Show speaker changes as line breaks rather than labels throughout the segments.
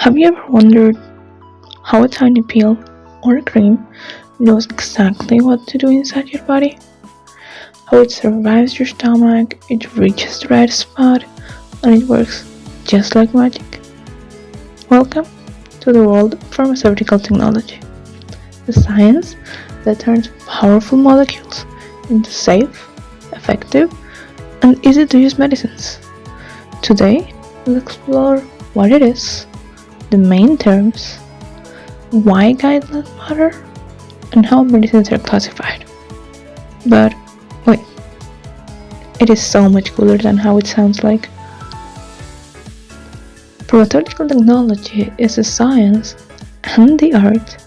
Have you ever wondered how a tiny pill or cream knows exactly what to do inside your body? How it survives your stomach, it reaches the right spot, and it works just like magic? Welcome to the world of pharmaceutical technology, the science that turns powerful molecules into safe, effective, and easy-to-use medicines. Today, we'll explore what it is, the main terms, why guidelines matter, and how medicines are classified. But wait, it is so much cooler than how it sounds like. Pharmaceutical technology is the science and the art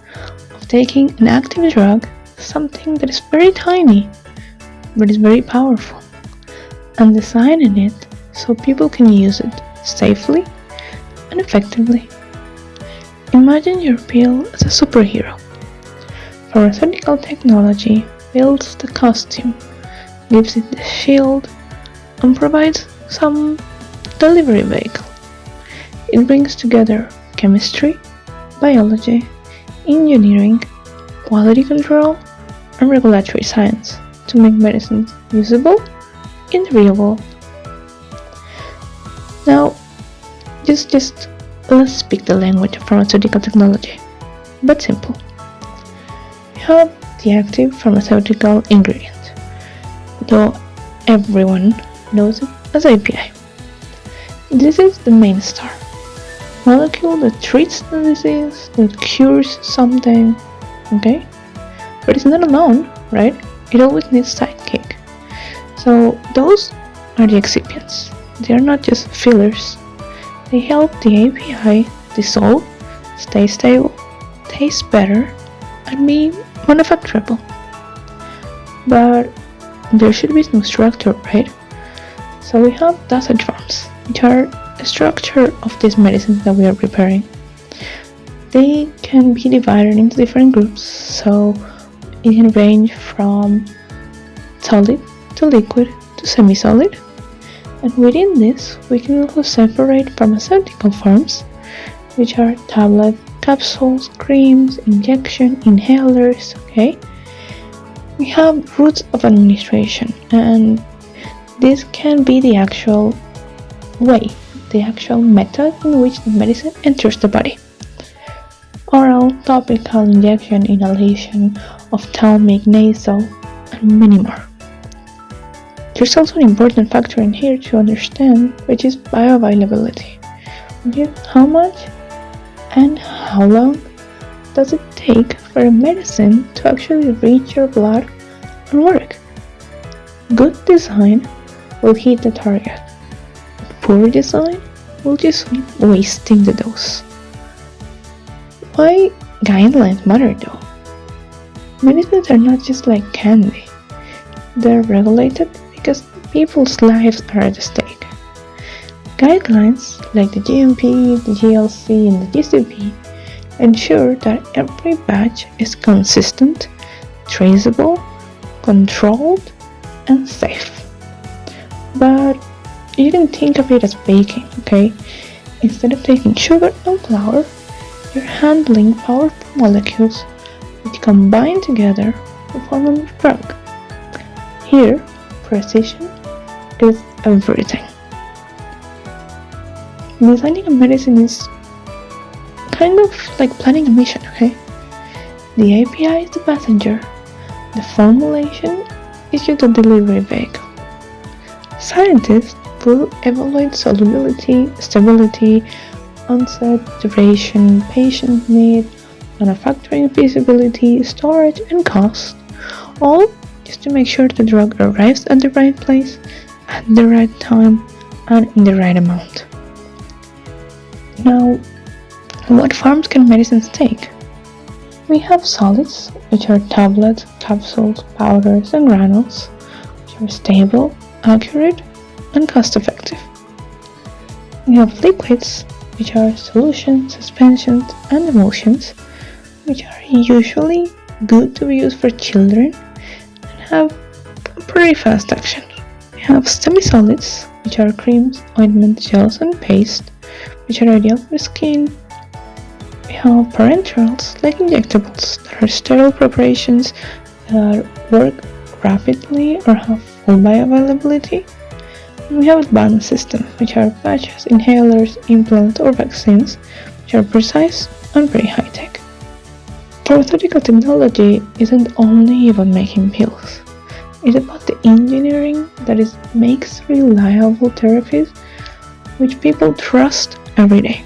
of taking an active drug, something that is very tiny but is very powerful, and designing it so people can use it safely and effectively. Imagine your pill as a superhero. Pharmaceutical technology builds the costume, gives it the shield, and provides some delivery vehicle. It brings together chemistry, biology, engineering, quality control, and regulatory science to make medicines usable in the real world. Now, just let's speak the language of pharmaceutical technology, but simple. We have the active pharmaceutical ingredient, though everyone knows it as API. This is the main star, molecule that treats the disease, that cures something, okay? But it's not alone, right? It always needs sidekick. So those are the excipients. They are not just fillers. They help the API dissolve, stay stable, taste better, and be manufacturable. But there should be no structure, right? So we have dosage forms, which are the structure of these medicines that we are preparing. They can be divided into different groups, so it can range from solid to liquid to semi-solid. And within this, we can also separate pharmaceutical forms, which are tablet, capsules, creams, injection, inhalers, okay? We have routes of administration, and this can be the actual way, the actual method in which the medicine enters the body. Oral, topical, injection, inhalation, ophthalmic, nasal, and many more. There's also an important factor in here to understand, which is bioavailability. How much and how long does it take for a medicine to actually reach your blood and work? Good design will hit the target. Poor design will just be wasting the dose. Why guidelines matter though? Medicines are not just like candy. They're regulated because people's lives are at stake. Guidelines like the GLP, the GLC, and the GCP ensure that every batch is consistent, traceable, controlled, and safe. But you can think of it as baking, okay? Instead of taking sugar and flour, you're handling powerful molecules which combine together to form a drug. Here, precision is everything. Designing a medicine is kind of like planning a mission, okay? The API is the passenger, the formulation is just the delivery vehicle. Scientists will evaluate solubility, stability, onset, duration, patient need, manufacturing feasibility, storage, and cost, all just to make sure the drug arrives at the right place, at the right time, and in the right amount. Now, what forms can medicines take? We have solids, which are tablets, capsules, powders, and granules, which are stable, accurate, and cost-effective. We have liquids, which are solutions, suspensions, and emulsions, which are usually good to be used for children and have pretty fast action. We have semi-solids, which are creams, ointments, gels, and paste, which are ideal for skin, We have parenterals like injectables that are sterile preparations that work rapidly or have full bioavailability. And we have advanced systems, which are patches, inhalers, implants, or vaccines, which are precise and very high-tech. Pharmaceutical technology isn't only about making pills. It's about the engineering that makes reliable therapies which people trust every day.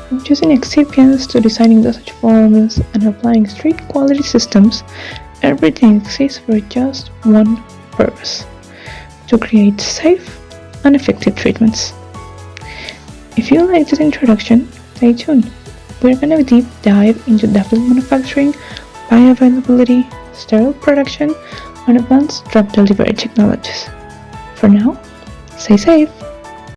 From choosing excipients to designing dosage forms and applying strict quality systems, everything exists for just one purpose: to create safe and effective treatments. If you like this introduction, stay tuned. We're going to deep dive into depot manufacturing, bioavailability, sterile production, and advanced drug delivery technologies. For now, stay safe.